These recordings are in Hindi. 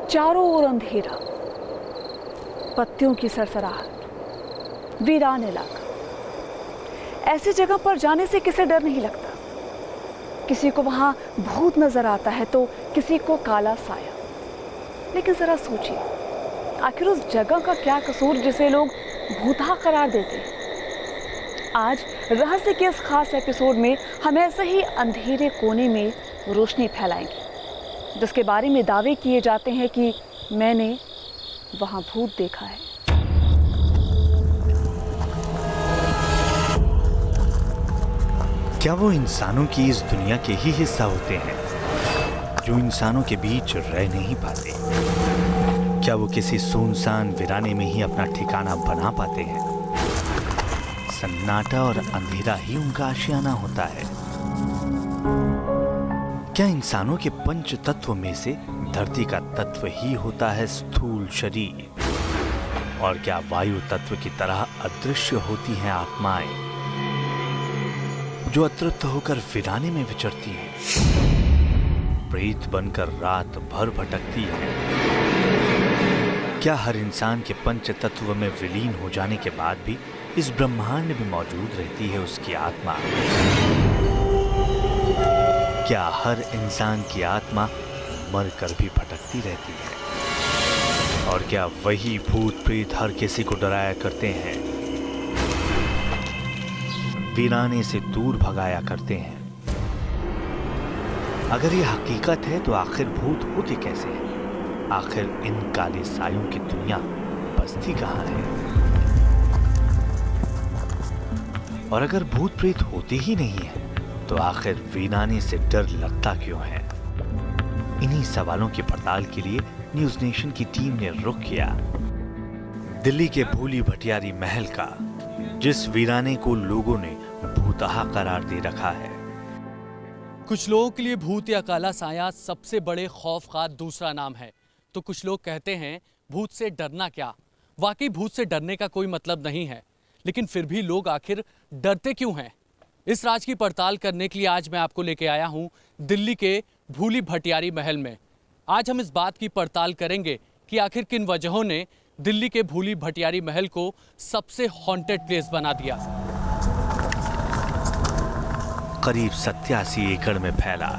चारों ओर अंधेरा, पत्तियों की सरसराहट, वीरान इलाका। ऐसी जगह पर जाने से किसे डर नहीं लगता। किसी को वहां भूत नजर आता है तो किसी को काला साया। लेकिन जरा सोचिए, आखिर उस जगह का क्या कसूर जिसे लोग भूतहा करार देते हैं। आज रहस्य के इस खास एपिसोड में हम ऐसे ही अंधेरे कोने में रोशनी फैलाएंगे जिसके बारे में दावे किए जाते हैं कि मैंने वहां भूत देखा है। क्या वो इंसानों की इस दुनिया के ही हिस्सा होते हैं जो इंसानों के बीच रह नहीं पाते? क्या वो किसी सुनसान वीराने में ही अपना ठिकाना बना पाते हैं? सन्नाटा और अंधेरा ही उनका आशियाना होता है। क्या इंसानों के पंच तत्व में से धरती का तत्व ही होता है स्थूल शरीर? और क्या वायु तत्व की तरह अदृश्य होती हैं आत्माएं जो अतृप्त होकर वीराने में विचरती हैं, प्रेत बनकर रात भर भटकती है? क्या हर इंसान के पंच तत्व में विलीन हो जाने के बाद भी इस ब्रह्मांड में मौजूद रहती है उसकी आत्मा? क्या हर इंसान की आत्मा मरकर भी भटकती रहती है? और क्या वही भूत प्रेत हर किसी को डराया करते हैं, वीराने से दूर भगाया करते हैं? अगर ये हकीकत है तो आखिर भूत होते कैसे हैं? आखिर इन काले सायों की दुनिया बसती कहाँ है? और अगर भूत प्रेत होते ही नहीं है तो आखिर वीराने से डर लगता क्यों है? इन्हीं सवालों की पड़ताल के लिए न्यूज नेशन की टीम ने रुख किया दिल्ली के भूली भटियारी महल का, जिस वीराने को लोगों ने भूतहा करार दे रखा है। कुछ लोगों के लिए भूत या काला साया सबसे बड़े खौफ का दूसरा नाम है। तो कुछ लोग कहते हैं भूत से डरना क्या? वाकई भूत से डरने का कोई मतलब नहीं है, लेकिन फिर भी लोग आखिर डरते क्यों हैं? इस राज की पड़ताल करने के लिए आज मैं आपको लेके आया हूं दिल्ली के भूली भटियारी महल में। आज हम इस बात की पड़ताल करेंगे कि आखिर किन वजहों ने दिल्ली के भूली भटियारी महल को सबसे हॉन्टेड प्लेस बना दिया। करीब 87 एकड़ में फैला,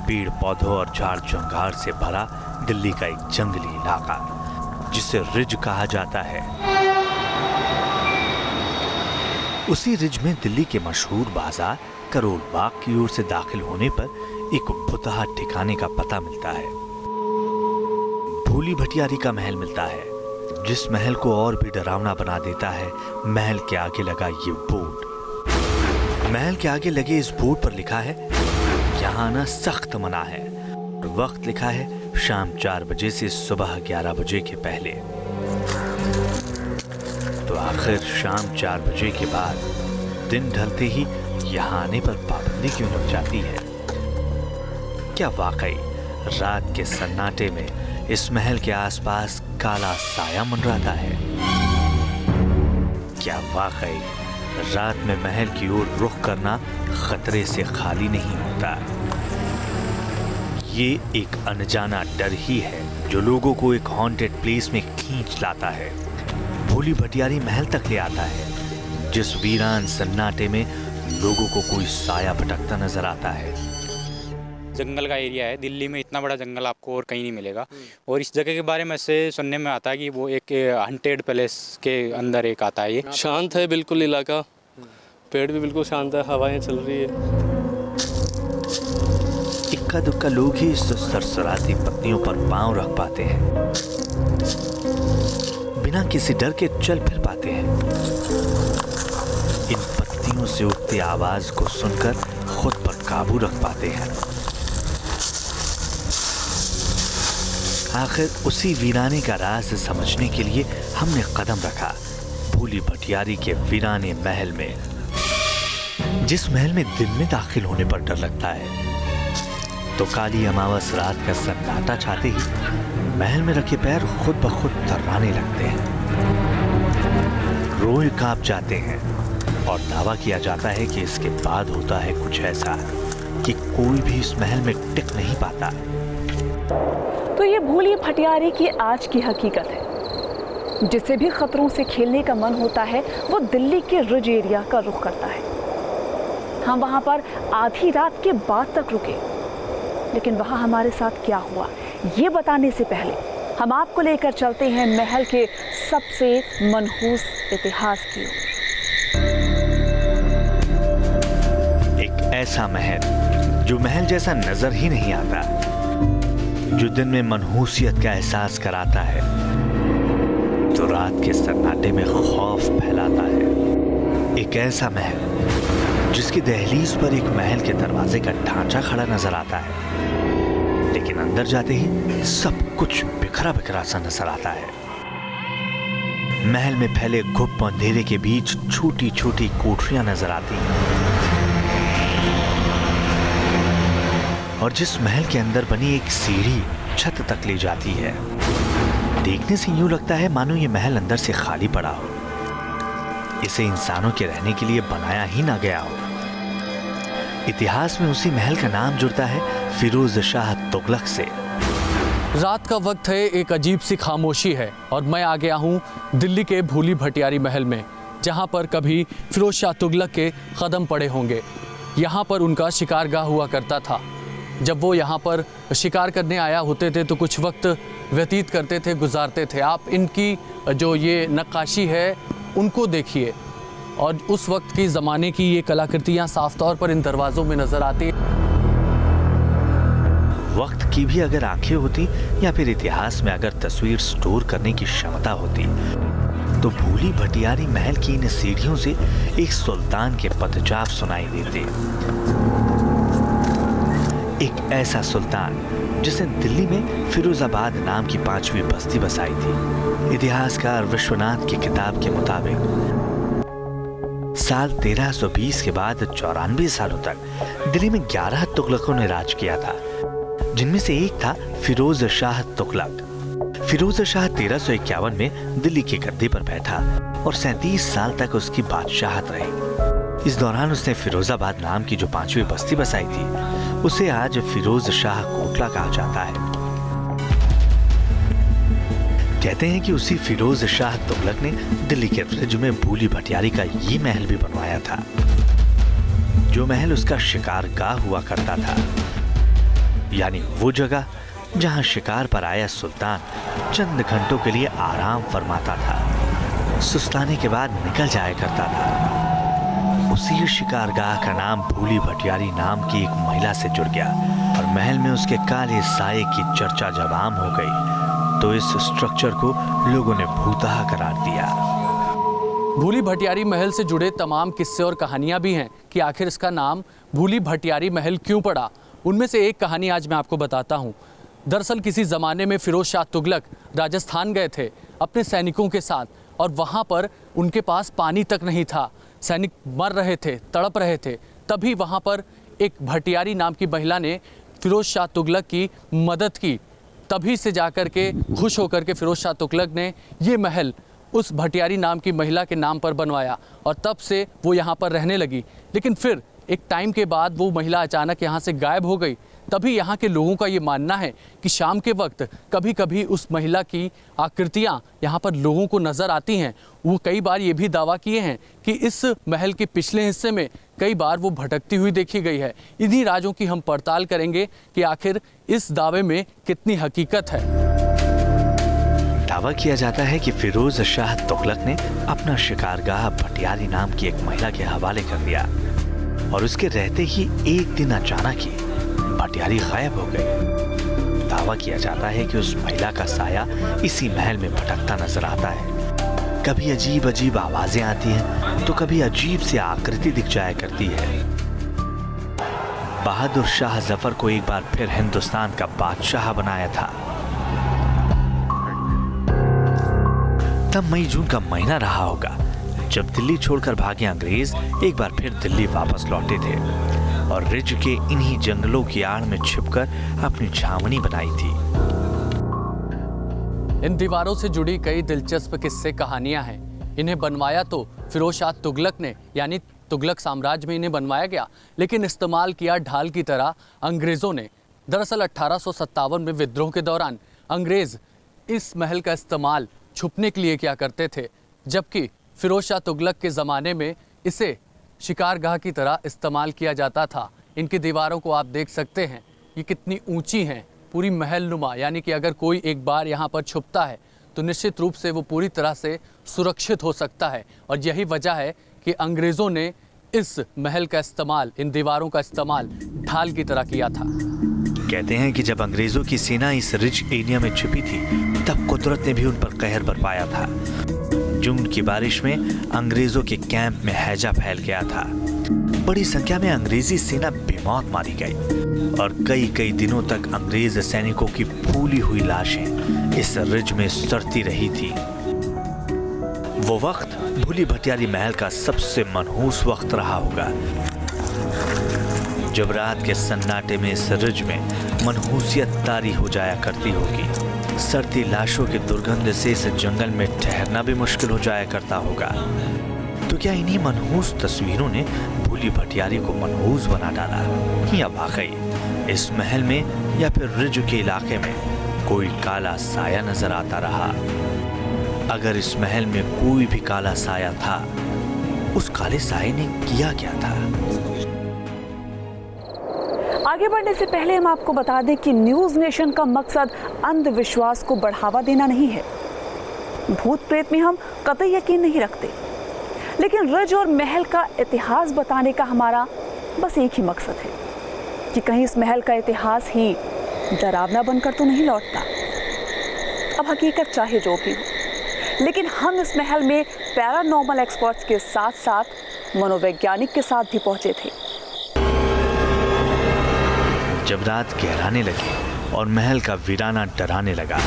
पेड़ पौधों और झाड़ जंगार से भरा दिल्ली का एक जंगली इलाका जिसे रिज कहा जाता है। उसी रिज में दिल्ली के मशहूर बाजार करोल बाग की ओर से दाखिल होने पर एक भूतहा ठिकाने का पता मिलता है। भूली भटियारी का महल मिलता है, जिस महल को और भी डरावना बना देता है महल के आगे लगा ये बोर्ड। महल के आगे लगे इस बोर्ड पर लिखा है यहाँ आना सख्त मना है। वक्त लिखा है शाम 4 बजे से सुबह 11 बजे के पहले। तो आखिर शाम 4 बजे के बाद दिन ढलते ही यहाँ आने पर पाबंदी क्यों लग जाती है? क्या वाकई रात के सन्नाटे में इस महल के आसपास काला साया मंडराता है? क्या वाकई रात में महल की ओर रुख करना खतरे से खाली नहीं होता? ये एक अनजाना डर ही है जो लोगों को एक हॉन्टेड प्लेस में खींच लाता है, भूली भटियारी महल तक ले आता है, जिस वीरान सन्नाटे में लोगों को कोई साया भटकता नजर आता है। जंगल का एरिया है, दिल्ली में इतना बड़ा जंगल आपको और कहीं नहीं मिलेगा। और इस जगह के बारे में से सुनने में आता है कि वो एक हंटेड पैलेस के अंदर एक आता है। ये शांत है बिल्कुल इलाका, पेड़ भी बिल्कुल शांत है, हवाएं चल रही है। इक्का दुक्का लोग ही इस सरसराती पत्तियों पर पांव रख पाते हैं, बिना किसी डर के चल फिर पाते हैं। इन पत्तियों से उठती आवाज को सुनकर खुद पर काबू रख पाते हैं। आखिर उसी वीराने का राज समझने के लिए हमने कदम रखा भूली भटियारी के वीराने महल में, जिस महल में दिन में दाखिल होने पर डर लगता है तो काली अमावस रात का सन्नाटा छाते ही महल में रखे पैर खुद ब खुद थर्राने लगते हैं, रोए कांप जाते हैं और दावा किया जाता है कि इसके बाद होता है कुछ ऐसा कि कोई भी इस महल में टिक नहीं पाता। तो ये भूली भटियारी की आज की हकीकत है। जिसे भी खतरों से खेलने का मन होता है वो दिल्ली के रिज एरिया का रुख करता है। हम वहां पर आधी रात के बाद तक रुके, लेकिन वहां हमारे साथ क्या हुआ ये बताने से पहले हम आपको लेकर चलते हैं महल के सबसे मनहूस इतिहास की ओर। एक ऐसा महल जो महल जैसा नजर ही नहीं आता, जो दिन में मनहूसियत का एहसास कराता है तो रात के सन्नाटे में खौफ फैलाता है। एक ऐसा महल जिसकी दहलीज पर एक महल के दरवाजे का ढांचा खड़ा नजर आता है, लेकिन अंदर जाते ही सब कुछ बिखरा बिखरा सा नजर आता है। महल में फैले गुप्त अंधेरे के बीच छोटी छोटी कोठरियां नजर आती हैं, और जिस महल के अंदर बनी एक सीढ़ी छत तक ले जाती है। देखने से यूं लगता है मानो ये महल अंदर से खाली पड़ा हो, इसे इंसानों के रहने के लिए बनाया ही ना गया हो। इतिहास में उसी महल का नाम जुड़ता है फिरोज शाह तुगलक से। रात का वक्त है, एक अजीब सी खामोशी है और मैं आ गया हूँ दिल्ली के भूली भटियारी महल में, जहाँ पर कभी फिरोज शाह तुगलक के कदम पड़े होंगे। यहाँ पर उनका शिकारगाह हुआ करता था। जब वो यहाँ पर शिकार करने आया होते थे तो कुछ वक्त व्यतीत करते थे, गुजारते थे। आप इनकी जो ये नक्काशी है उनको देखिए, और उस वक्त की ज़माने की ये कलाकृतियाँ साफ तौर पर इन दरवाज़ों में नज़र आती हैं। वक्त की भी अगर आंखें होती या फिर इतिहास में अगर तस्वीर स्टोर करने की क्षमता होती तो भूली भटियारी महल की इन सीढ़ियों से एक सुल्तान के पदचाप सुनाई देते। एक ऐसा सुल्तान जिसने दिल्ली में फिरोजाबाद नाम की 5वीं बस्ती बसाई थी। इतिहासकार विश्वनाथ की किताब के मुताबिक साल 1320 के बाद 94 सालों तक दिल्ली में 11 तुगलकों ने राज किया था, जिनमें से एक था फिरोज शाह तुगलक। फिरोज शाह 1351 में दिल्ली के गद्दी पर बैठा और 37 साल तक उसकी बादशाहत रही। इस दौरान उसने फिरोजाबाद नाम की जो 5वीं बस्ती बसाई थी उसे आज फिरोज शाह कोटला कहा जाता है। कहते हैं कि उसी फिरोज शाह तुगलक ने दिल्ली के रिज में भूली भटियारी का ये महल भी बनवाया था, जो महल उसका शिकारगाह हुआ करता था, यानी वो जगह जहां शिकार पर आया सुल्तान चंद घंटों के लिए आराम फरमाता था, सुस्ताने के बाद निकल जाया करता था। उसी शिकारगाह का नाम भूली भटियारी नाम की एक महिला से जुड़ गया और महल में उसके काले साये की चर्चा जब आम हो गई तो इस स्ट्रक्चर को लोगों ने भूतहा करार दिया। भूली भटियारी महल से जुड़े तमाम किस्से और कहानियां भी हैं कि आखिर इसका नाम भूली भटियारी महल क्यों पड़ा। उनमें से एक कहानी आज मैं आपको बताता हूं। दरअसल किसी ज़माने में फिरोज शाह तुगलक राजस्थान गए थे अपने सैनिकों के साथ, और वहाँ पर उनके पास पानी तक नहीं था। सैनिक मर रहे थे, तड़प रहे थे। तभी वहाँ पर एक भटियारी नाम की महिला ने फिरोज शाह तुगलक की मदद की। तभी से जाकर के खुश होकर के फिरोज शाह तुगलक ने ये महल उस भटियारी नाम की महिला के नाम पर बनवाया, और तब से वो यहाँ पर रहने लगी। लेकिन फिर एक टाइम के बाद वो महिला अचानक यहाँ से गायब हो गई। तभी यहाँ के लोगों का ये मानना है कि शाम के वक्त कभी कभी उस महिला की आकृतियाँ यहाँ पर लोगों को नज़र आती हैं। वो कई बार ये भी दावा किए हैं कि इस महल के पिछले हिस्से में कई बार वो भटकती हुई देखी गई है। इन्हीं राजों की हम पड़ताल करेंगे कि आखिर इस दावे में कितनी हकीकत है। दावा किया जाता है कि फिरोज शाह तुगलक ने अपना शिकारगाह भटियारी नाम की एक महिला के हवाले कर दिया, और उसके रहते ही एक दिन अचानक ही भटियारी गायब हो गई। दावा किया जाता है कि उस महिला का साया इसी महल में भटकता नजर आता है। कभी अजीब अजीब आवाजें आती हैं तो कभी अजीब सी आकृति दिख जाया करती है। बहादुर शाह जफर को एक बार फिर हिंदुस्तान का बादशाह बनाया था। तब मई जून का महीना रहा होगा जब दिल्ली छोड़कर भागे अंग्रेज एक बार फिर दिल्ली वापस लौटे थे और रिज के इन्हीं जंगलों की आड़ में छिपकर अपनी छावनी बनाई थी। इन दीवारों से जुड़ी कई दिलचस्प किस्से कहानियां हैं। इन्हें बनवाया तो फिरोज शाह तुगलक ने, यानी तुगलक साम्राज्य में इन्हें बनवाया गया, लेकिन इस्तेमाल किया ढाल की तरह अंग्रेज़ों ने। दरअसल 1857 में विद्रोह के दौरान अंग्रेज इस महल का इस्तेमाल छुपने के लिए किया करते थे, जबकि फिरोज शाह तुगलक के ज़माने में इसे शिकारगाह की तरह इस्तेमाल किया जाता था। इनकी दीवारों को आप देख सकते हैं, ये कितनी ऊंची हैं, पूरी महल नुमा, यानी कि अगर कोई एक बार यहाँ पर छुपता है तो निश्चित रूप से वो पूरी तरह से सुरक्षित हो सकता है। और यही वजह है कि अंग्रेज़ों ने इस महल का इस्तेमाल, इन दीवारों का इस्तेमाल ढाल की तरह किया था। कहते हैं कि जब अंग्रेजों की सेना इस रिज एरिया में छिपी थी, तब कुदरत ने भी उन पर कहर बरपाया था। जून की बारिश में अंग्रेजों के कैंप में हैजा फैल गया था। बड़ी संख्या में अंग्रेजी सेना बेमौत मारी गई और कई कई दिनों तक अंग्रेज सैनिकों की फूली हुई लाशें इस रिज में सड़ती रही थी। वो वक्त भूली भटियारी महल का सबसे मनहूस वक्त रहा होगा, जब रात के सन्नाटे में इस रिज में मनहूसियत तारी हो जाया करती होगी। सड़ती लाशों की दुर्गंध से इस जंगल में ठहरना भी मुश्किल हो जाया करता होगा। तो क्या इन्हीं मनहूस तस्वीरों ने भूली भटियारी को मनहूस बना डाला, या वाकई इस महल में या फिर रिज के इलाके में कोई काला साया नजर आता रहा? अगर इस महल में कोई भी काला साया था, उस काले साये ने किया क्या था? आगे बढ़ने से पहले हम आपको बता दें कि न्यूज़ नेशन का मकसद अंधविश्वास को बढ़ावा देना नहीं है। भूत प्रेत में हम कतई यकीन नहीं रखते, लेकिन रिज और महल का इतिहास बताने का हमारा बस एक ही मकसद है कि कहीं इस महल का इतिहास ही डरावना बनकर तो नहीं लौटता। अब हकीकत चाहे जो भी हो, लेकिन हम इस महल में पैरानॉर्मल एक्सपर्ट्स के साथ साथ मनोवैज्ञानिक के साथ भी पहुंचे थे। जब रात गहराने लगी और महल का वीराना डराने लगा,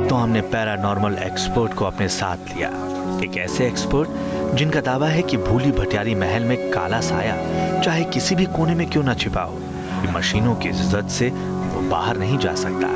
तो हमने पैरानॉर्मल एक्सपर्ट को अपने साथ लिया। एक ऐसे एक्सपर्ट जिनका दावा है कि भूली भटियारी महल में काला साया चाहे किसी भी कोने में क्यों ना छिपा हो, मशीनों की जद से वो बाहर नहीं जा सकता।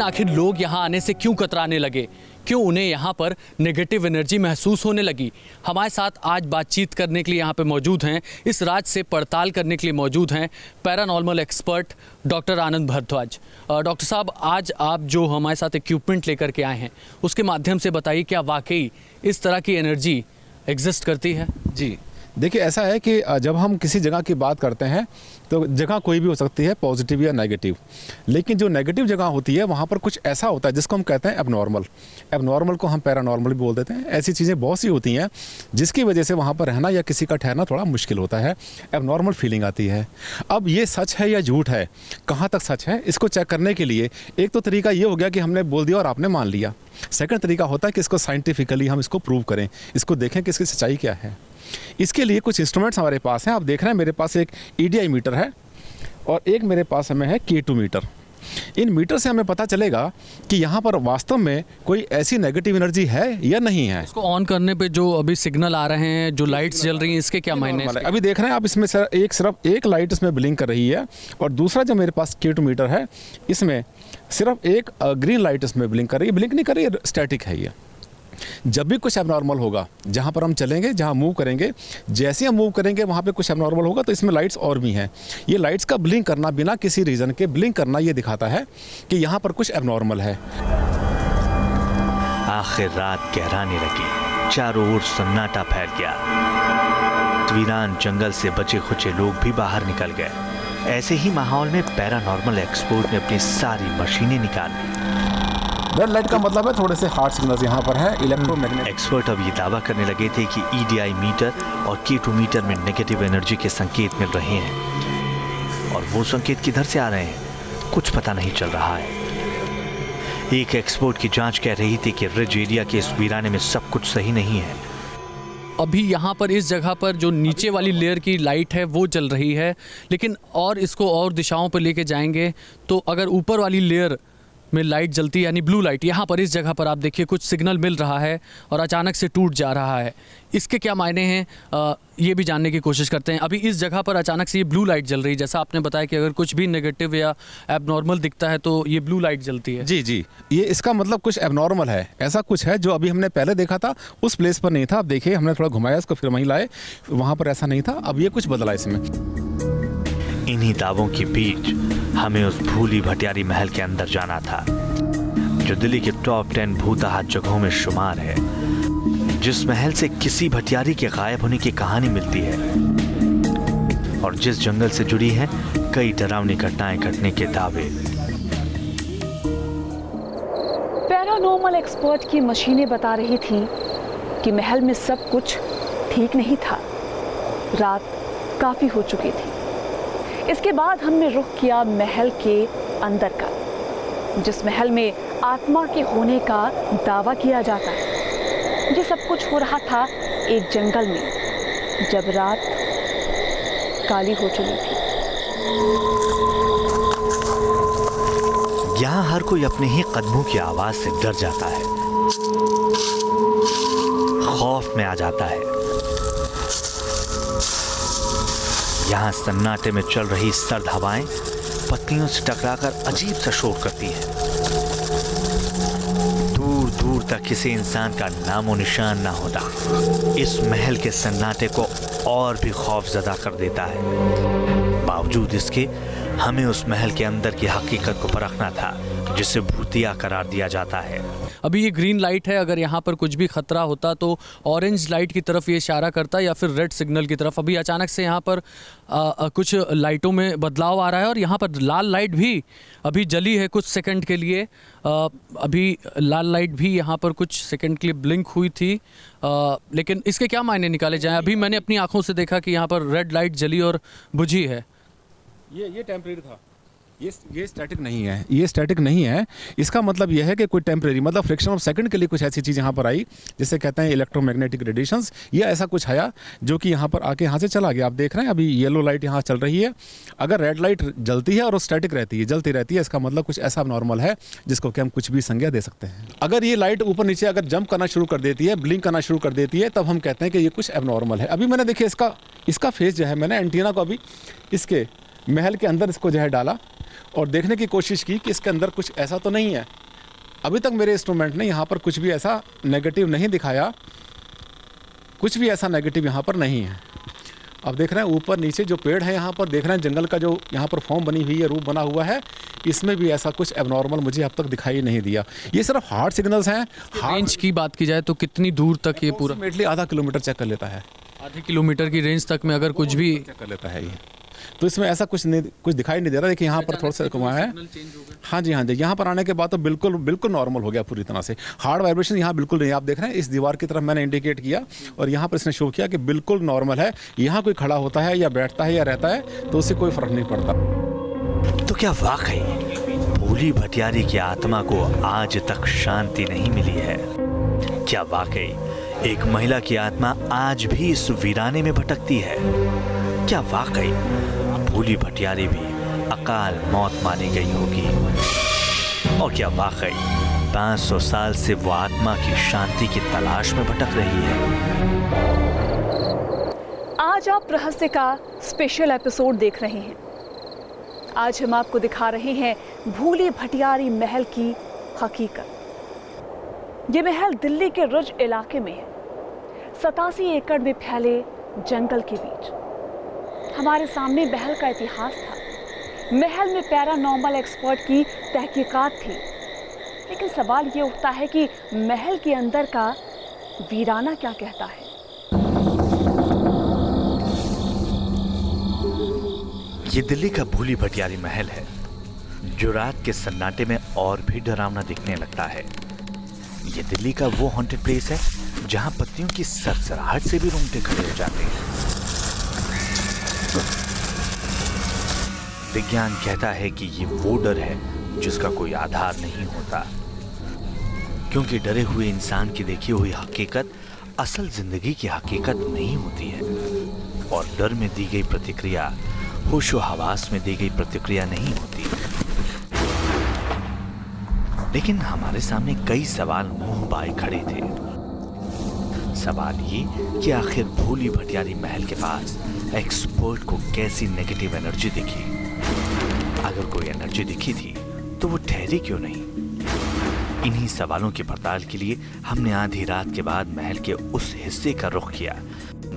आखिर लोग यहाँ आने से क्यों कतराने लगे, क्यों उन्हें यहाँ पर नेगेटिव एनर्जी महसूस होने लगी? हमारे साथ आज बातचीत करने के लिए यहाँ पे मौजूद हैं, इस राज से पड़ताल करने के लिए मौजूद हैं पैरानॉर्मल एक्सपर्ट डॉक्टर आनंद भारद्वाज। डॉक्टर साहब, आज आप जो हमारे साथ इक्विपमेंट लेकर के आए हैं, उसके माध्यम से बताइए क्या वाकई इस तरह की एनर्जी एग्जिस्ट करती है? जी देखिए, ऐसा है कि जब हम किसी जगह की बात करते हैं तो जगह कोई भी हो सकती है, पॉजिटिव या नेगेटिव, लेकिन जो नेगेटिव जगह होती है वहाँ पर कुछ ऐसा होता है जिसको हम कहते हैं एबनॉर्मल। एबनॉर्मल को हम पैरानॉर्मल भी बोल देते हैं। ऐसी चीज़ें बहुत सी होती हैं जिसकी वजह से वहाँ पर रहना या किसी का ठहरना थोड़ा मुश्किल होता है, एबनॉर्मल फीलिंग आती है। अब ये सच है या झूठ है, कहाँ तक सच है, इसको चेक करने के लिए एक तो तरीका ये हो गया कि हमने बोल दिया और आपने मान लिया। सेकंड तरीका होता है कि इसको साइंटिफिकली हम इसको प्रूव करें, इसको देखें कि इसकी सच्चाई क्या है। इसके लिए कुछ इंस्ट्रूमेंट्स हमारे पास हैं। आप देख रहे हैं मेरे पास एक EDI मीटर है और एक मेरे पास हमें है K2 मीटर। इन मीटर से हमें पता चलेगा कि यहाँ पर वास्तव में कोई ऐसी नेगेटिव एनर्जी है या नहीं है। इसको ऑन करने पे जो अभी सिग्नल आ रहे हैं, जो लाइट्स जल रही हैं, इसके क्या मायने हैं? अभी देख रहे हैं आप, इसमें सिर्फ एक लाइट इसमें ब्लिंक कर रही है और दूसरा जो मेरे पास K2 मीटर है, इसमें सिर्फ एक ग्रीन लाइट इसमें ब्लिंक कर रही है। ब्लिंक नहीं कर रही है, स्टैटिक है ये। जब भी कुछ एबनॉर्मल होगा, जहाँ पर हम चलेंगे, जहाँ मूव करेंगे, जैसे हम मूव करेंगे वहाँ पे कुछ एबनॉर्मल होगा, तो इसमें लाइट्स और भी हैं। ये लाइट्स का ब्लिंक करना, बिना किसी रीज़न के ब्लिंक करना, ये दिखाता है कि यहाँ पर कुछ एबनॉर्मल है। आखिर रात गहराने लगी, चारों ओर सन्नाटा फैल गया। वीरान जंगल से बचे खुचे लोग भी बाहर निकल गए। ऐसे ही माहौल में पैरानॉर्मल एक्सपर्ट ने अपनी सारी मशीनें निकाली। रेड लाइट का मतलब है थोड़े से हार्ड सिग्नल्स यहाँ पर है, इलेक्ट्रोमैग्नेटिक। एक्सपर्ट अब ये दावा करने लगे थे कि EDI मीटर और K2 मीटर में नेगेटिव एनर्जी के संकेत मिल रहे हैं, और वो संकेत किधर से आ रहे हैं कुछ पता नहीं चल रहा है। एक एक्सपर्ट की जांच कह रही थी कि रिज एरिया के इस वीराने में सब कुछ सही नहीं है। अभी यहाँ पर इस जगह पर जो नीचे वाली लेयर की लाइट है वो जल रही है, लेकिन और इसको और दिशाओं पर लेके जाएंगे तो अगर ऊपर वाली लेयर में लाइट जलती है, यानी ब्लू लाइट, यहाँ पर इस जगह पर आप देखिए कुछ सिग्नल मिल रहा है और अचानक से टूट जा रहा है। इसके क्या मायने हैं ये भी जानने की कोशिश करते हैं। अभी इस जगह पर अचानक से ये ब्लू लाइट जल रही है, जैसा आपने बताया कि अगर कुछ भी नेगेटिव या एबनॉर्मल दिखता है तो ये ब्लू लाइट जलती है। जी जी, ये इसका मतलब कुछ एबनॉर्मल है, ऐसा कुछ है जो अभी हमने पहले देखा था उस प्लेस पर नहीं था। अब देखिए, हमने थोड़ा घुमाया इसको, फिर वहीं लाए, वहाँ पर ऐसा नहीं था, अब ये कुछ बदला इसमें। इन्हीं इन्हीं दावों के बीच हमें उस भूली भटियारी महल के अंदर जाना था, जो दिल्ली के टॉप 10 भूतहात जगहों में शुमार है, जिस महल से किसी भटियारी के गायब होने की कहानी मिलती है और जिस जंगल से जुड़ी हैं कई डरावनी घटनाएं घटने के दावे। पैरानॉर्मल एक्सपर्ट की मशीनें बता रही थी कि महल में सब कुछ ठीक नहीं था। रात काफी हो चुकी थी। इसके बाद हमने रुख किया महल के अंदर का, जिस महल में आत्मा के होने का दावा किया जाता है। ये सब कुछ हो रहा था एक जंगल में, जब रात काली हो चुकी थी। यहाँ हर कोई अपने ही कदमों की आवाज से डर जाता है, खौफ में आ जाता है। यहाँ सन्नाटे में चल रही सर्द हवाएं पत्तियों से टकराकर अजीब सा शोर करती है। दूर दूर तक किसी इंसान का नामो निशान ना होता इस महल के सन्नाटे को और भी खौफजदा कर देता है। बावजूद इसके हमें उस महल के अंदर की हकीकत को परखना था, जिसे भूतिया करार दिया जाता है। अभी ये ग्रीन लाइट है, अगर यहाँ पर कुछ भी खतरा होता तो ऑरेंज लाइट की तरफ ये इशारा करता या फिर रेड सिग्नल की तरफ। अभी अचानक से यहाँ पर कुछ लाइटों में बदलाव आ रहा है और यहाँ पर लाल लाइट भी अभी जली है कुछ सेकंड के लिए। अभी लाल लाइट भी यहाँ पर कुछ सेकंड के लिए ब्लिंक हुई थी, लेकिन इसके क्या मायने निकाले जाएं? अभी मैंने अपनी आंखों से देखा कि यहाँ पर रेड लाइट जली और बुझी है। ये टेम्परेरी था, ये स्टैटिक नहीं है, ये स्टैटिक नहीं है। इसका मतलब यह है कि कोई टेम्परेरी मतलब फ्रैक्शन ऑफ सेकंड के लिए कुछ ऐसी चीज़ यहाँ पर आई जिसे कहते हैं इलेक्ट्रोमैग्नेटिक रेडिएशंस, या ऐसा कुछ आया जो कि यहाँ पर आके यहाँ से चला गया। आप देख रहे हैं अभी येलो लाइट यहाँ चल रही है। अगर रेड लाइट जलती है और वो स्टैटिक रहती है, जलती रहती है, इसका मतलब कुछ ऐसा नॉर्मल है जिसको कि हम कुछ भी संज्ञा दे सकते हैं। अगर ये लाइट ऊपर नीचे अगर जंप करना शुरू कर देती है, ब्लिंक करना शुरू कर देती है, तब हम कहते हैं कि ये कुछ एबनॉर्मल है। अभी मैंने देखिए इसका फेस जो है, मैंने एंटीना को अभी इसके महल के अंदर इसको जो है डाला और देखने की कोशिश की कि इसके अंदर कुछ ऐसा तो नहीं है। अभी तक मेरे इंस्ट्रूमेंट ने यहाँ पर कुछ भी ऐसा नेगेटिव नहीं दिखाया, कुछ भी ऐसा नेगेटिव यहाँ पर नहीं है। अब देख रहे हैं ऊपर नीचे जो पेड़ है यहाँ पर, देख रहे हैं जंगल का जो यहाँ पर फॉर्म बनी हुई है, रूप बना हुआ है, इसमें भी ऐसा कुछ एबनॉर्मल मुझे अब तक दिखाई नहीं दिया। ये सिर्फ हार्ड सिग्नल्स हैं। रेंज की बात की जाए तो कितनी दूर तक ये पूरा? अप्रोक्सीमेटली आधा किलोमीटर चेक कर लेता है। आधे किलोमीटर की रेंज तक में अगर कुछ भी चेक कर लेता है ये, तो इसमें ऐसा कुछ दिखाई नहीं दे रहा। देखिए यहाँ पर थोड़ा सा घुमा है। हाँ जी, यहाँ पर आने के बाद तो बिल्कुल नॉर्मल हो गया पूरी तरह से। हार्ड वाइब्रेशन यहाँ बिल्कुल नहीं। आप देख रहे हैं इस दीवार की तरफ मैंने इंडिकेट किया और यहाँ पर इसने शो किया कि बिल्कुल नॉर्मल है। यहाँ कोई खड़ा होता है या बैठता है या रहता है तो उससे कोई फर्क नहीं पड़ता। तो क्या वाकई भूली भटियारी की आत्मा को आज तक शांति नहीं मिली है? क्या वाकई एक महिला की आत्मा आज भी इस वीराने में भटकती है? क्या वाकई भूली भटियारी भी अकाल मौत मानी गई होगी? और क्या वाकई 500 साल से वो आत्मा की शांति की तलाश में भटक रही है? आज आप रहस्य का स्पेशल एपिसोड देख रहे हैं। आज हम आपको दिखा रहे हैं भूली भटियारी महल की हकीकत। ये महल दिल्ली के रुज इलाके में है, 87 एकड़ में फैले जंगल के बीच। हमारे सामने महल का इतिहास था। महल में पैरानॉर्मल एक्सपर्ट की तहकीकात थी, लेकिन सवाल ये उठता है कि महल के अंदर का वीराना क्या कहता है। ये दिल्ली का भूली भटियारी महल है, जो रात के सन्नाटे में और भी डरावना दिखने लगता है। ये दिल्ली का वो हॉन्टेड प्लेस है जहां पत्तियों की सरसराहट से भी रोंगटे खड़े हो जाते हैं। विज्ञान कहता है कि ये वो डर है जिसका कोई आधार नहीं होता, क्योंकि डरे हुए इंसान की देखी हुई हकीकत असल जिंदगी की हकीकत नहीं होती है, और डर में दी गई प्रतिक्रिया होशो हवास में दी गई प्रतिक्रिया नहीं होती। लेकिन हमारे सामने कई सवाल मुंह बाए खड़े थे। सवाल ये कि आखिर भूली भटियारी महल के पास एक्सपर्ट को कैसी नेगेटिव एनर्जी दिखी? अगर कोई एनर्जी दिखी थी तो वो ठहरी क्यों नहीं? इन्हीं सवालों की पड़ताल के लिए हमने आधी रात के बाद महल के उस हिस्से का रुख किया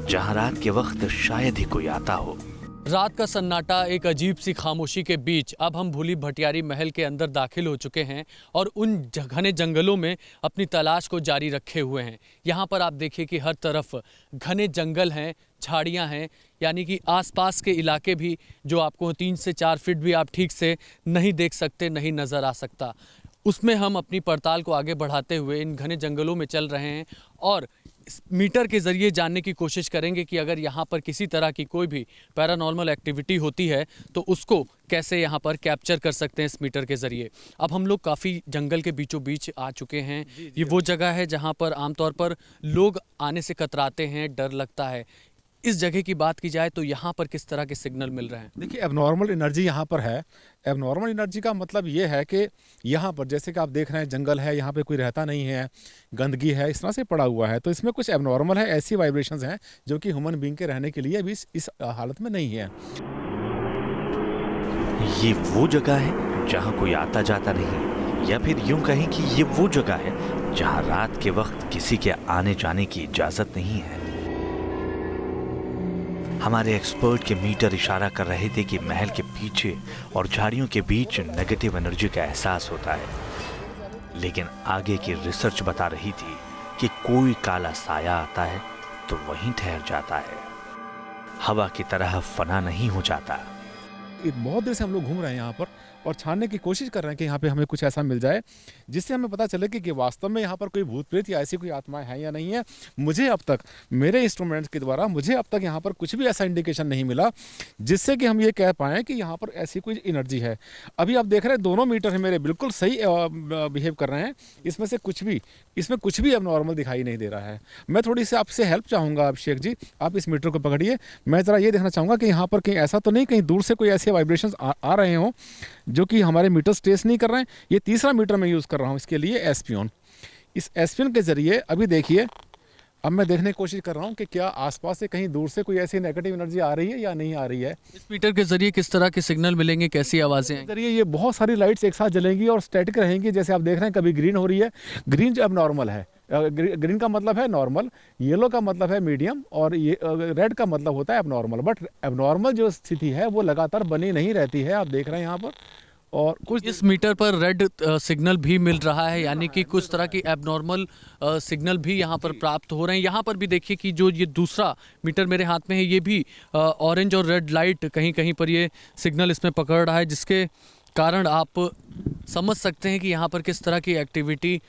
जहां रात के वक्त शायद ही कोई आता हो। रात का सन्नाटा, एक अजीब सी खामोशी के बीच अब हम भूली भटियारी महल के अंदर दाखिल हो चुके हैं और उन घने जंगलों में अपनी तलाश को जारी रखे हुए हैं। यहाँ पर आप देखिए कि हर तरफ घने जंगल हैं, झाड़ियाँ हैं, यानी कि आसपास के इलाके भी जो आपको 3 से 4 फीट भी आप ठीक से नहीं देख सकते, नहीं नज़र आ सकता। उसमें हम अपनी पड़ताल को आगे बढ़ाते हुए इन घने जंगलों में चल रहे हैं और इस मीटर के ज़रिए जानने की कोशिश करेंगे कि अगर यहाँ पर किसी तरह की कोई भी पैरानॉर्मल एक्टिविटी होती है तो उसको कैसे यहाँ पर कैप्चर कर सकते हैं इस मीटर के ज़रिए। अब हम लोग काफ़ी जंगल के बीचों बीच आ चुके हैं। ये वो जगह है जहाँ पर आमतौर पर लोग आने से कतराते हैं, डर लगता है। इस जगह की बात की जाए तो यहाँ पर किस तरह के सिग्नल मिल रहे हैं? देखिए, एबनॉर्मल एनर्जी यहाँ पर है। एबनॉर्मल एनर्जी का मतलब ये है कि यहाँ पर जैसे कि आप देख रहे हैं जंगल है, यहाँ पे कोई रहता नहीं है, गंदगी है, इस तरह से पड़ा हुआ है, तो इसमें कुछ एबनॉर्मल है, ऐसी वाइब्रेशंस हैं जो कि ह्यूमन बीइंग के रहने के लिए अभी इस हालत में नहीं है। ये वो जगह है जहाँ कोई आता जाता नहीं, या फिर यूं कहें कि ये वो जगह है जहाँ रात के वक्त किसी के आने जाने की इजाज़त नहीं है। हमारे एक्सपर्ट के मीटर इशारा कर रहे थे कि महल के पीछे और झाड़ियों के बीच नेगेटिव एनर्जी का एहसास होता है, लेकिन आगे की रिसर्च बता रही थी कि कोई काला साया आता है तो वहीं ठहर जाता है, हवा की तरह फना नहीं हो जाता। बहुत देर से हम लोग घूम रहे हैं यहाँ पर और छानने की कोशिश कर रहे हैं कि यहाँ पे हमें कुछ ऐसा मिल जाए जिससे हमें पता चले कि वास्तव में यहाँ पर कोई भूत प्रेत या ऐसी कोई आत्माएं हैं या नहीं है। मुझे अब तक मेरे इंस्ट्रूमेंट्स के द्वारा मुझे अब तक यहाँ पर कुछ भी ऐसा इंडिकेशन नहीं मिला जिससे कि हम ये कह पाएँ कि यहाँ पर ऐसी कोई एनर्जी है। अभी आप देख रहे हैं दोनों मीटर है मेरे बिल्कुल सही बिहेव कर रहे हैं, इसमें कुछ भी अब नॉर्मल दिखाई नहीं दे रहा है। मैं थोड़ी सी आपसे हेल्प चाहूँगा अभिषेक जी, आप इस मीटर को पकड़िए। मैं ज़रा ये देखना चाहूँगा कि यहाँ पर कहीं ऐसा तो नहीं कहीं दूर से कोई ऐसे वाइब्रेशंस आ रहे हों जो कि हमारे मीटर ट्रेस नहीं कर रहे हैं। ये तीसरा मीटर मैं यूज़ कर रहा हूँ इसके लिए, एस्पियन। इस एस्पियन के ज़रिए अभी देखिए, अब मैं देखने की कोशिश कर रहा हूँ कि क्या आसपास से कहीं दूर से कोई ऐसी नेगेटिव एनर्जी आ रही है या नहीं आ रही है। इस मीटर के ज़रिए किस तरह के सिग्नल मिलेंगे, कैसी आवाज़ें आएंगी? जरिए ये बहुत सारी लाइट्स एक साथ जलेंगी और स्टैटिक रहेंगी। जैसे आप देख रहे हैं कभी ग्रीन हो रही है, ग्रीन जो अब नॉर्मल है, ग्रीन का मतलब है नॉर्मल, येलो का मतलब है मीडियम और ये रेड का मतलब होता है एबनॉर्मल। बट एबनॉर्मल जो स्थिति है वो लगातार बनी नहीं रहती है, आप देख रहे हैं यहाँ पर। और कुछ इस मीटर पर रेड सिग्नल भी मिल रहा है, यानी कि कुछ तरह की एबनॉर्मल सिग्नल भी यहाँ पर प्राप्त हो रहे हैं। यहाँ पर भी देखिए कि जो ये दूसरा मीटर मेरे हाथ में है ये भी ऑरेंज और रेड लाइट कहीं कहीं पर ये सिग्नल इसमें पकड़ रहा है, जिसके कारण आप समझ सकते हैं कि यहाँ पर किस तरह की एक्टिविटी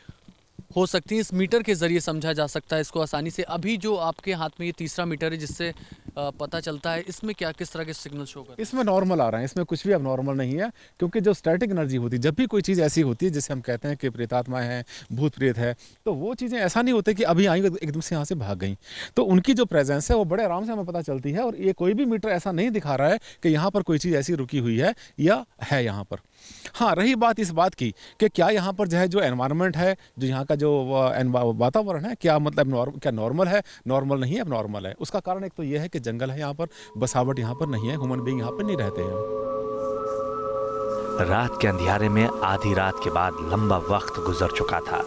हो सकती है। इस मीटर के ज़रिए समझा जा सकता है इसको आसानी से। अभी जो आपके हाथ में ये तीसरा मीटर है जिससे पता चलता है, इसमें क्या किस तरह के सिग्नल शो कर रहे हैं? इसमें नॉर्मल आ रहा है, इसमें कुछ भी अब नॉर्मल नहीं है, क्योंकि जो स्टैटिक एनर्जी होती है, जब भी कोई चीज़ ऐसी होती है जिसे हम कहते हैं कि प्रेतात्माएं हैं, भूत प्रेत है, तो वो चीज़ें ऐसा नहीं होती कि अभी आई एकदम से यहाँ से भाग गई। तो उनकी जो प्रेजेंस है वो बड़े आराम से हमें पता चलती है। और ये कोई भी मीटर ऐसा नहीं दिखा रहा है कि यहाँ पर कोई चीज़ ऐसी रुकी हुई है या है यहाँ पर। हाँ, रही बात इस बात की कि क्या यहाँ पर जो है जो एनवायरनमेंट है, जो यहाँ का जो वातावरण है, क्या मतलब क्या नॉर्मल है, नॉर्मल नहीं है, अब नॉर्मल है। उसका कारण एक तो ये है कि जंगल है यहाँ पर, बसावट यहाँ पर नहीं है, ह्यूमन बीइंग यहाँ पर नहीं रहते हैं। रात के अंधियारे में आधी रात के बाद लंबा वक्त गुजर चुका था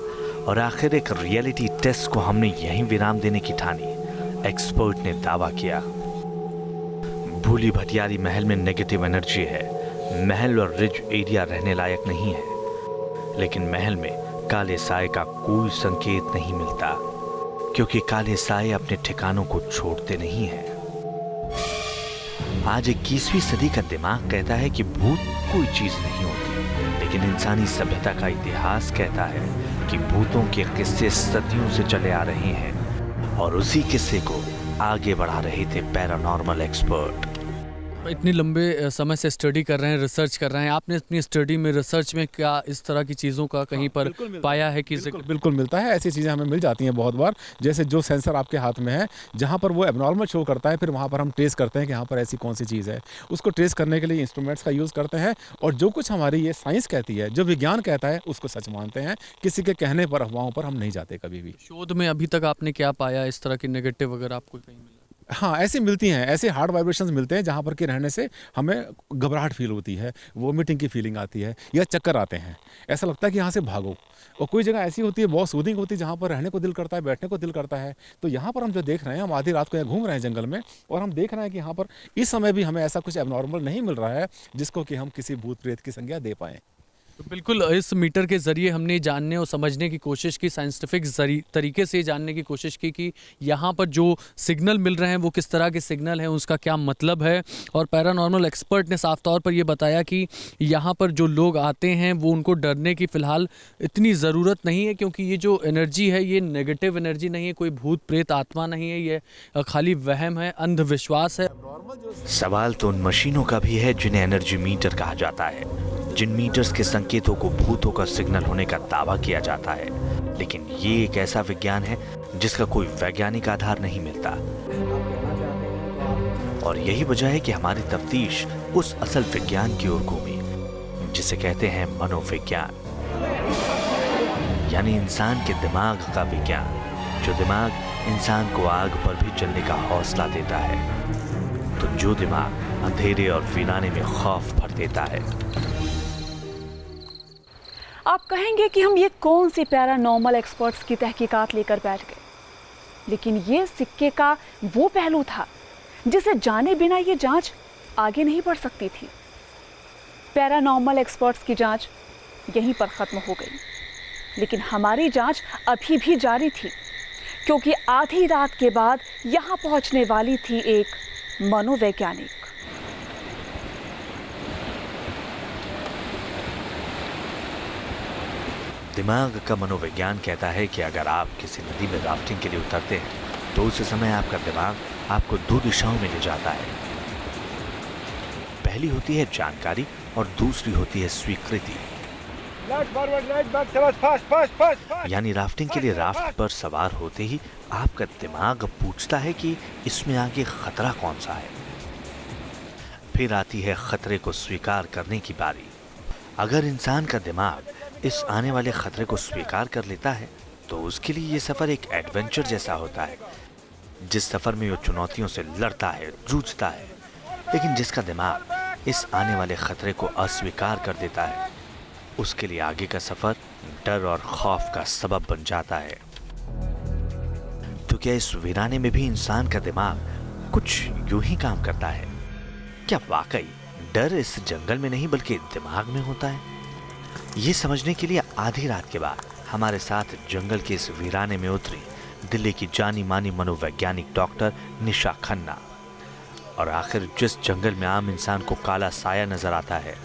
और आखिर एक रियलिटी टेस्ट को हमने यहीं विराम देने की ठानी। एक्सपर्ट ने दावा किया, भूली भटियारी महल में नेगेटिव एनर्जी है। महल और रिज एरिया रहने लायक नहीं है, लेकिन महल में काले साए का कोई संकेत नहीं मिलता, क्योंकि काले साए अपने ठिकानों को छोड़ते नहीं हैं। आज 21वीं सदी का दिमाग कहता है कि भूत कोई चीज नहीं होती, लेकिन इंसानी सभ्यता का इतिहास कहता है कि भूतों के किस्से सदियों से चले आ रहे हैं और उसी किस्से को आगे बढ़ा रहे थे पैरानॉर्मल एक्सपर्ट। इतनी लंबे समय से स्टडी कर रहे हैं, रिसर्च कर रहे हैं, आपने अपनी स्टडी में, रिसर्च में क्या इस तरह की चीज़ों का कहीं पर पाया है कि बिल्कुल मिलता है। ऐसी चीज़ें हमें मिल जाती हैं बहुत बार, जैसे जो सेंसर आपके हाथ में है, जहाँ पर वो एबनॉर्मल शो करता है, फिर वहाँ पर हम ट्रेस करते हैं कि यहाँ पर ऐसी कौन सी चीज़ है। उसको ट्रेस करने के लिए इंस्ट्रूमेंट्स का यूज़ करते हैं और जो कुछ हमारी ये साइंस कहती है, जो विज्ञान कहता है, उसको सच मानते हैं। किसी के कहने पर, अफवाहों पर हम नहीं जाते कभी भी। शोध में अभी तक आपने क्या पाया इस तरह की नेगेटिव, अगर आपको कहीं मिला? हाँ, ऐसी मिलती हैं, ऐसे हार्ड वाइब्रेशंस मिलते हैं जहाँ पर कि रहने से हमें घबराहट फील होती है, वोमिटिंग की फीलिंग आती है या चक्कर आते हैं। ऐसा लगता है कि यहाँ से भागो। और कोई जगह ऐसी होती है बहुत सूदिंग होती है जहाँ पर रहने को दिल करता है, बैठने को दिल करता है। तो यहाँ पर हम जो देख रहे हैं, हम आधी रात को यहाँ घूम रहे हैं जंगल में और हम देख रहे हैं कि यहाँ पर इस समय भी हमें ऐसा कुछ एबनॉर्मल नहीं मिल रहा है जिसको कि हम किसी भूत प्रेत की संज्ञा दे पाएँ। तो बिल्कुल इस मीटर के ज़रिए हमने जानने और समझने की कोशिश की, साइंटिफिक तरीके से जानने की कोशिश की कि यहाँ पर जो सिग्नल मिल रहे हैं वो किस तरह के सिग्नल हैं, उसका क्या मतलब है। और पैरानॉर्मल एक्सपर्ट ने साफ तौर पर ये बताया कि यहाँ पर जो लोग आते हैं वो उनको डरने की फ़िलहाल इतनी ज़रूरत नहीं है, क्योंकि ये जो एनर्जी है ये नेगेटिव एनर्जी नहीं है, कोई भूत प्रेत आत्मा नहीं है, ये खाली वहम है, अंधविश्वास है। सवाल तो उन मशीनों का भी है जिन्हें एनर्जी मीटर कहा जाता है, जिन मीटर्स के संकेतों को भूतों का सिग्नल होने का दावा किया जाता है। लेकिन ये एक ऐसा विज्ञान है जिसका कोई वैज्ञानिक आधार नहीं मिलता। और यही वजह है कि हमारी तफ्तीश उस असल विज्ञान की ओर घूमी जिसे कहते हैं मनोविज्ञान, यानी इंसान के दिमाग का विज्ञान, जो दिमाग इंसान को आग पर भी जलने का हौसला देता है, तो जो दिमाग अंधेरे और वीराने में खौफ भर देता है। आप कहेंगे कि हम ये कौन सी पैरानॉर्मल एक्सपर्ट्स की तहकीकात लेकर बैठ गए, लेकिन ये सिक्के का वो पहलू था जिसे जाने बिना ये जांच आगे नहीं बढ़ सकती थी। पैरानॉर्मल एक्सपर्ट्स की जांच यहीं पर ख़त्म हो गई, लेकिन हमारी जांच अभी भी जारी थी, क्योंकि आधी रात के बाद यहाँ पहुँचने वाली थी एक मनोवैज्ञानिक। दिमाग का मनोविज्ञान कहता है कि अगर आप किसी नदी में राफ्टिंग के लिए उतरते हैं तो उस समय आपका दिमाग आपको दो दिशाओं में ले जाता है। पहली होती है जानकारी और दूसरी होती है स्वीकृति। यानी राफ्टिंग के लिए राफ्ट पर सवार होते ही आपका दिमाग पूछता है कि इसमें आगे खतरा कौन सा है। फिर आती है खतरे को स्वीकार करने की बारी। अगर इंसान का दिमाग इस आने वाले खतरे को स्वीकार कर लेता है तो उसके लिए ये सफ़र एक एडवेंचर जैसा होता है, जिस सफ़र में वो चुनौतियों से लड़ता है, जूझता है। लेकिन जिसका दिमाग इस आने वाले खतरे को अस्वीकार कर देता है, उसके लिए आगे का सफ़र डर और खौफ का सबब बन जाता है। तो क्या इस वीराने में भी इंसान का दिमाग कुछ यूं ही काम करता है? क्या वाकई डर इस जंगल में नहीं बल्कि दिमाग में होता है? ये समझने के लिए आधी रात के बाद हमारे साथ जंगल के इस वीराने में उतरी दिल्ली की जानी मानी मनोवैज्ञानिक डॉक्टर निशा खन्ना। और आखिर जिस जंगल में आम इंसान को काला साया नजर आता है,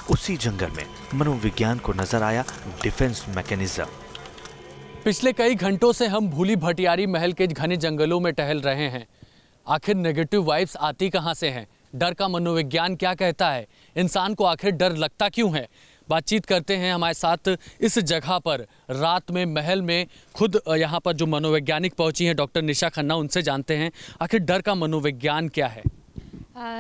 उसी जंगल में मनोविज्ञान को नजर आया डिफेंस मैकेनिज्म। पिछले कई घंटों से हम भूली भटियारी महल के घने जंगलों में टहल रहे हैं। आखिर नेगेटिव वाइब्स आती कहाँ से हैं? डर का मनोविज्ञान क्या कहता है? इंसान को आखिर डर लगता क्यों है? बातचीत करते हैं हमारे साथ इस जगह पर रात में महल में खुद यहाँ पर जो मनोवैज्ञानिक पहुँची हैं डॉक्टर निशा खन्ना, उनसे जानते हैं आखिर डर का मनोविज्ञान क्या है।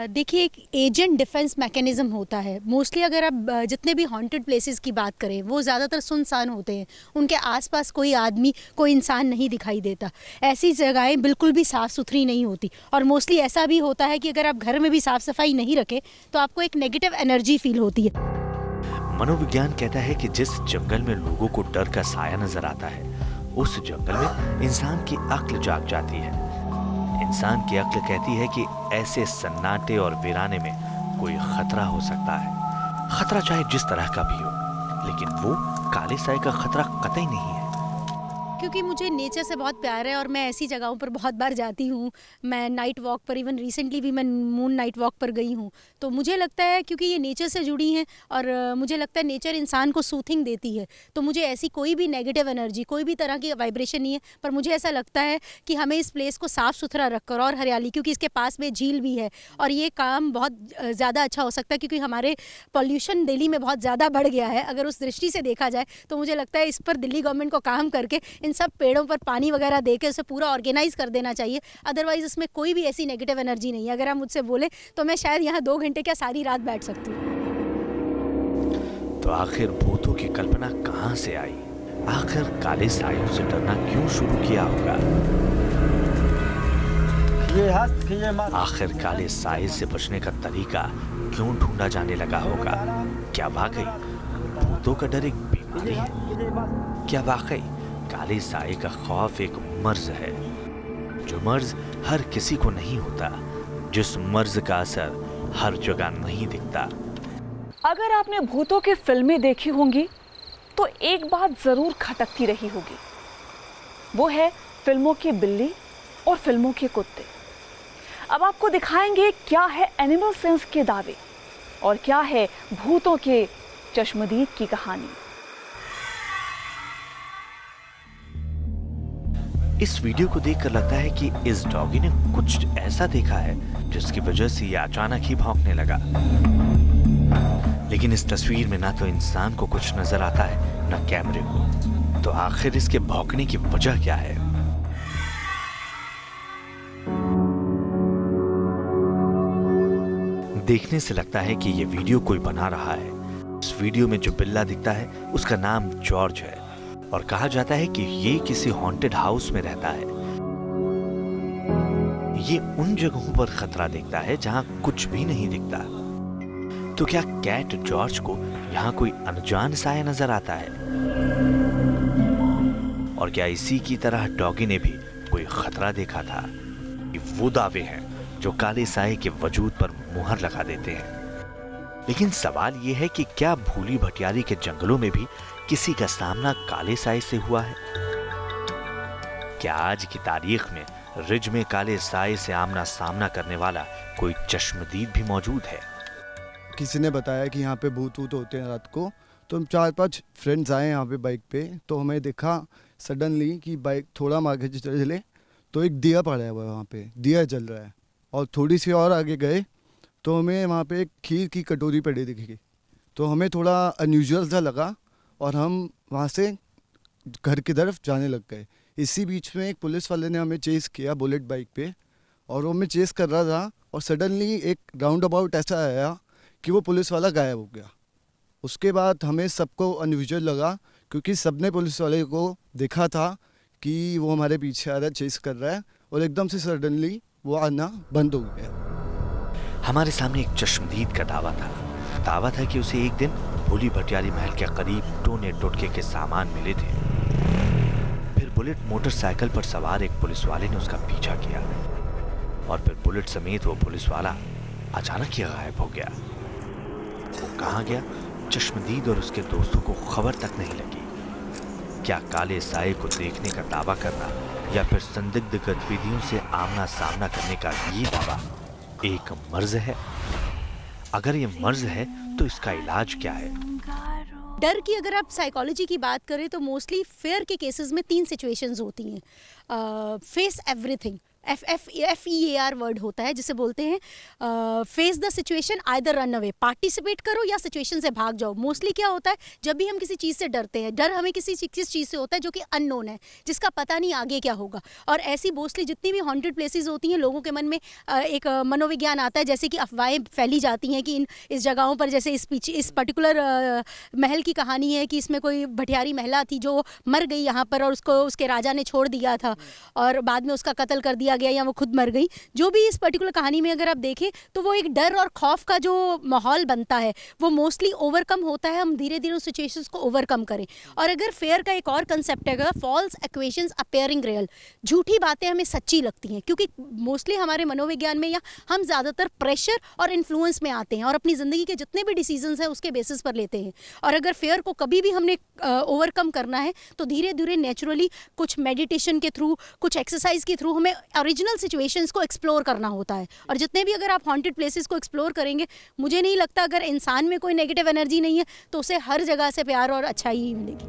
देखिए, एक एजेंट डिफेंस मैकेनिज़्म होता है। मोस्टली अगर आप जितने भी हॉन्टेड प्लेसेस की बात करें, वो ज़्यादातर सुनसान होते हैं, उनके आसपास कोई आदमी, कोई इंसान नहीं दिखाई देता। ऐसी जगहें बिल्कुल भी साफ़ सुथरी नहीं होती, और मोस्टली ऐसा भी होता है कि अगर आप घर में भी साफ़ सफाई नहीं रखें तो आपको एक नेगेटिव एनर्जी फील होती है। मनोविज्ञान कहता है कि जिस जंगल में लोगों को डर का साया नजर आता है, उस जंगल में इंसान की अक्ल जाग जाती है। इंसान की अक्ल कहती है कि ऐसे सन्नाटे और वीराने में कोई खतरा हो सकता है। खतरा चाहे जिस तरह का भी हो, लेकिन वो काले साए का खतरा कतई नहीं है। क्योंकि मुझे नेचर से बहुत प्यार है और मैं ऐसी जगहों पर बहुत बार जाती हूँ। मैं नाइट वॉक पर, इवन रिसेंटली भी मैं मून नाइट वॉक पर गई हूँ। तो मुझे लगता है क्योंकि ये नेचर से जुड़ी हैं और मुझे लगता है नेचर इंसान को सूथिंग देती है, तो मुझे ऐसी कोई भी नेगेटिव एनर्जी, कोई भी तरह की वाइब्रेशन नहीं है। पर मुझे ऐसा लगता है कि हमें इस प्लेस को साफ़ सुथरा रखकर और हरियाली, क्योंकि इसके पास में झील भी है, और ये काम बहुत ज़्यादा अच्छा हो सकता है क्योंकि हमारे पॉल्यूशन दिल्ली में बहुत ज़्यादा बढ़ गया है। अगर उस दृष्टि से देखा जाए तो मुझे लगता है इस पर दिल्ली गवर्नमेंट को काम करके इन सब पेड़ों पर पानी वगैरह देके उसे पूरा ऑर्गेनाइज कर देना चाहिए। अदरवाइज इसमें कोई भी ऐसी नेगेटिव एनर्जी नहीं है। अगर आप मुझसे बोले तो मैं शायद यहाँ 2 घंटे क्या सारी रात बैठ सकती हूँ। तो आखिर भूतों की कल्पना कहाँ से आई? आखिर काले सायों से डरना क्यों शुरू किया होगा? आखिर काले साए से बचने का तरीका क्यों ढूंढा जाने लगा होगा? क्या वाकई भूतों का डर एक बीमारी है? क्या वाकई काले साए का खौफ एक मर्ज है? जो मर्ज हर किसी को नहीं होता, जिस मर्ज का असर हर जगह नहीं दिखता। अगर आपने भूतों की फिल्में देखी होंगी तो एक बात जरूर खटकती रही होगी, वो है फिल्मों की बिल्ली और फिल्मों के कुत्ते। अब आपको दिखाएंगे क्या है एनिमल सेंस के दावे और क्या है भूतों के चश्मदीद की कहानी। इस वीडियो को देखकर लगता है कि इस डॉगी ने कुछ ऐसा देखा है जिसकी वजह से ये अचानक ही भौंकने लगा। लेकिन इस तस्वीर में ना तो इंसान को कुछ नजर आता है ना कैमरे को। तो आखिर इसके भौंकने की वजह क्या है? देखने से लगता है कि ये वीडियो कोई बना रहा है। इस वीडियो में जो बिल्ला दिखता है उसका नाम जॉर्ज है और कहा जाता है कि ये किसी हॉन्टेड हाउस में रहता है। ये उन जगहों पर खतरा देखता है जहां कुछ भी नहीं दिखता। तो क्या कैट जॉर्ज को यहाँ कोई अनजान साया नजर आता है? और क्या इसी की तरह डॉगी ने भी कोई खतरा देखा था? वो दावे हैं जो काले साए के वजूद पर मुहर लगा देते हैं। लेकिन सवाल यह है कि क्या भूली भटियारी के जंगलों में भी किसी का सामना काले साए से हुआ है? क्या आज की तारीख में रिज में काले साए से आमना सामना करने वाला कोई चश्मदीद भी मौजूद है? किसी ने बताया कि यहाँ पे भूत वूत होते हैं रात को, तो हम 4-5 फ्रेंड्स आए यहाँ पे बाइक पे, तो हमें देखा सडनली कि बाइक थोड़ा हम आगे चले तो एक दिया पड़ा हुआ है, वहाँ पे दिया जल रहा है। और थोड़ी सी और आगे गए तो हमें वहाँ पे एक खीर की कटोरी पड़ी दिखी। तो हमें थोड़ा अनयूजुअल सा लगा और हम वहाँ से घर की तरफ जाने लग गए। इसी बीच में एक पुलिस वाले ने हमें चेस किया बुलेट बाइक पे, और वो हमें चेस कर रहा था और सडनली एक राउंड अबाउट ऐसा आया कि वो पुलिस वाला गायब हो गया। उसके बाद हमें सबको अनयूजुअल लगा क्योंकि सबने पुलिस वाले को देखा था कि वो हमारे पीछे आ रहा है, चेस कर रहा है, और एकदम से सडनली वो आना बंद हो गया। हमारे सामने एक चश्मदीद का दावा था कि उसे एक दिन भूली भटियारी महल के करीब टोने टोटके के सामान मिले थे। फिर बुलेट मोटरसाइकिल पर सवार एक पुलिस वाले ने उसका पीछा किया और फिर बुलेट समेत वो पुलिस वाला अचानक ही गायब हो गया। वो कहाँ गया, चश्मदीद और उसके दोस्तों को खबर तक नहीं लगी। क्या काले साए को देखने का दावा करना या फिर संदिग्ध गतिविधियों से आमना सामना करने का ये दावा एक मर्ज है? अगर ये मर्ज है तो इसका इलाज क्या है? डर की अगर आप साइकोलॉजी की बात करें तो मोस्टली फेयर के केसेस में 3 सिचुएशंस होती हैं। फेस एवरीथिंग, FEAR वर्ड होता है जिसे बोलते हैं face the situation, either run away, participate करो या सिचुएशन से भाग जाओ। मोस्टली क्या होता है जब भी हम किसी चीज़ से डरते हैं, डर हमें किस चीज़ से होता है जो कि अननोन है, जिसका पता नहीं आगे क्या होगा। और ऐसी मोस्टली जितनी भी हॉन्टेड प्लेसेस होती हैं, लोगों के मन में एक मनोविज्ञान आता है, जैसे कि अफवाहें फैली जाती हैं कि इस जगहों पर, जैसे इस पर्टिकुलर महल की कहानी है कि इसमें कोई भटियारी महिला थी जो मर गई यहाँ पर और उसको उसके राजा ने छोड़ दिया था और बाद में उसका कत्ल कर दिया गया या वो खुद मर गई। जो भी इस पर्टिकुलर कहानी में अगर आप देखें तो वो एक डर और खौफ का जो माहौल बनता है वो मोस्टली ओवरकम होता है। हम धीरे धीरे उस सिचुएशंस को ओवरकम करें। और अगर फेयर का एक और कंसेप्ट है फॉल्स इक्वेशंस अपीयरिंग रियल, झूठी बातें हमें सच्ची लगती हैं क्योंकि मोस्टली हमारे मनोविज्ञान में या हम ज़्यादातर प्रेशर और इन्फ्लुएंस में आते हैं और अपनी ज़िंदगी के जितने भी डिसीजंस हैं उसके बेसिस पर लेते हैं। और अगर फेयर को कभी भी हमने ओवरकम करना है तो धीरे धीरे नेचुरली कुछ मेडिटेशन के थ्रू, कुछ एक्सरसाइज के थ्रू हमें ओरिजिनल सिचुएशंस को एक्सप्लोर करना होता है। और जितने भी अगर आप हॉन्टेड प्लेसेस को एक्सप्लोर करेंगे, मुझे नहीं लगता अगर इंसान में कोई नेगेटिव एनर्जी नहीं है तो उसे हर जगह से प्यार और अच्छाई ही मिलेगी।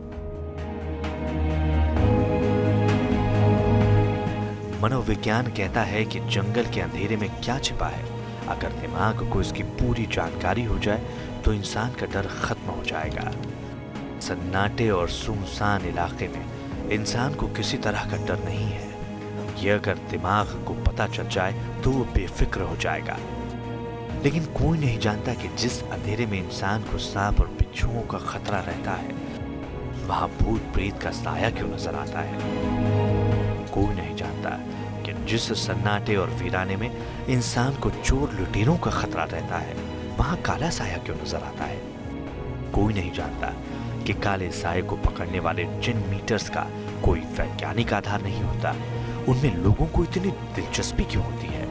मनोविज्ञान कहता है कि जंगल के अंधेरे में क्या छिपा है। अगर दिमाग को इसकी पूरी जानकारी हो जाए तो इंसान का डर खत्म हो जाएगा। सन्नाटे और सुनसान इलाके में इंसान को किसी तरह का डर नहीं है। ये अगर दिमाग को पता चल जाए तो वो बेफिक्र हो जाएगा। लेकिन कोई नहीं जानता कि जिस अंधेरे में इंसान को सांप और बिच्छुओं का खतरा रहता है वहां भूत प्रेत का साया क्यों नजर आता है। कोई नहीं जानता कि जिस सन्नाटे और वीराने में इंसान को चोर लुटेरों का खतरा रहता है, वहां काला साया क्यों नजर आता है? कोई नहीं जानता कि काले साये को पकड़ने वाले जिन मीटर्स का कोई वैज्ञानिक आधार नहीं होता, उनमें लोगों को इतनी दिलचस्पी क्यों होती है।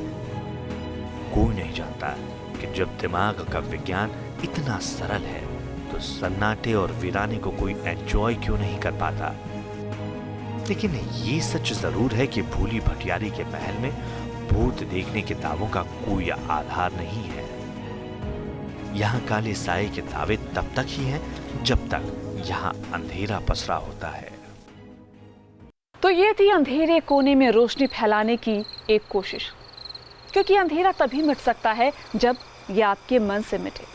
कोई नहीं जानता कि जब दिमाग का विज्ञान इतना सरल है तो सन्नाटे और वीराने को कोई एंजॉय क्यों नहीं कर पाता। लेकिन ये सच जरूर है कि भूली भटियारी के महल में भूत देखने के दावों का कोई आधार नहीं है। यहाँ काले साये के दावे तब तक ही हैं जब तक यहाँ अंधेरा पसरा होता है। तो ये थी अंधेरे कोने में रोशनी फैलाने की एक कोशिश, क्योंकि अंधेरा तभी मिट सकता है जब ये आपके मन से मिटे।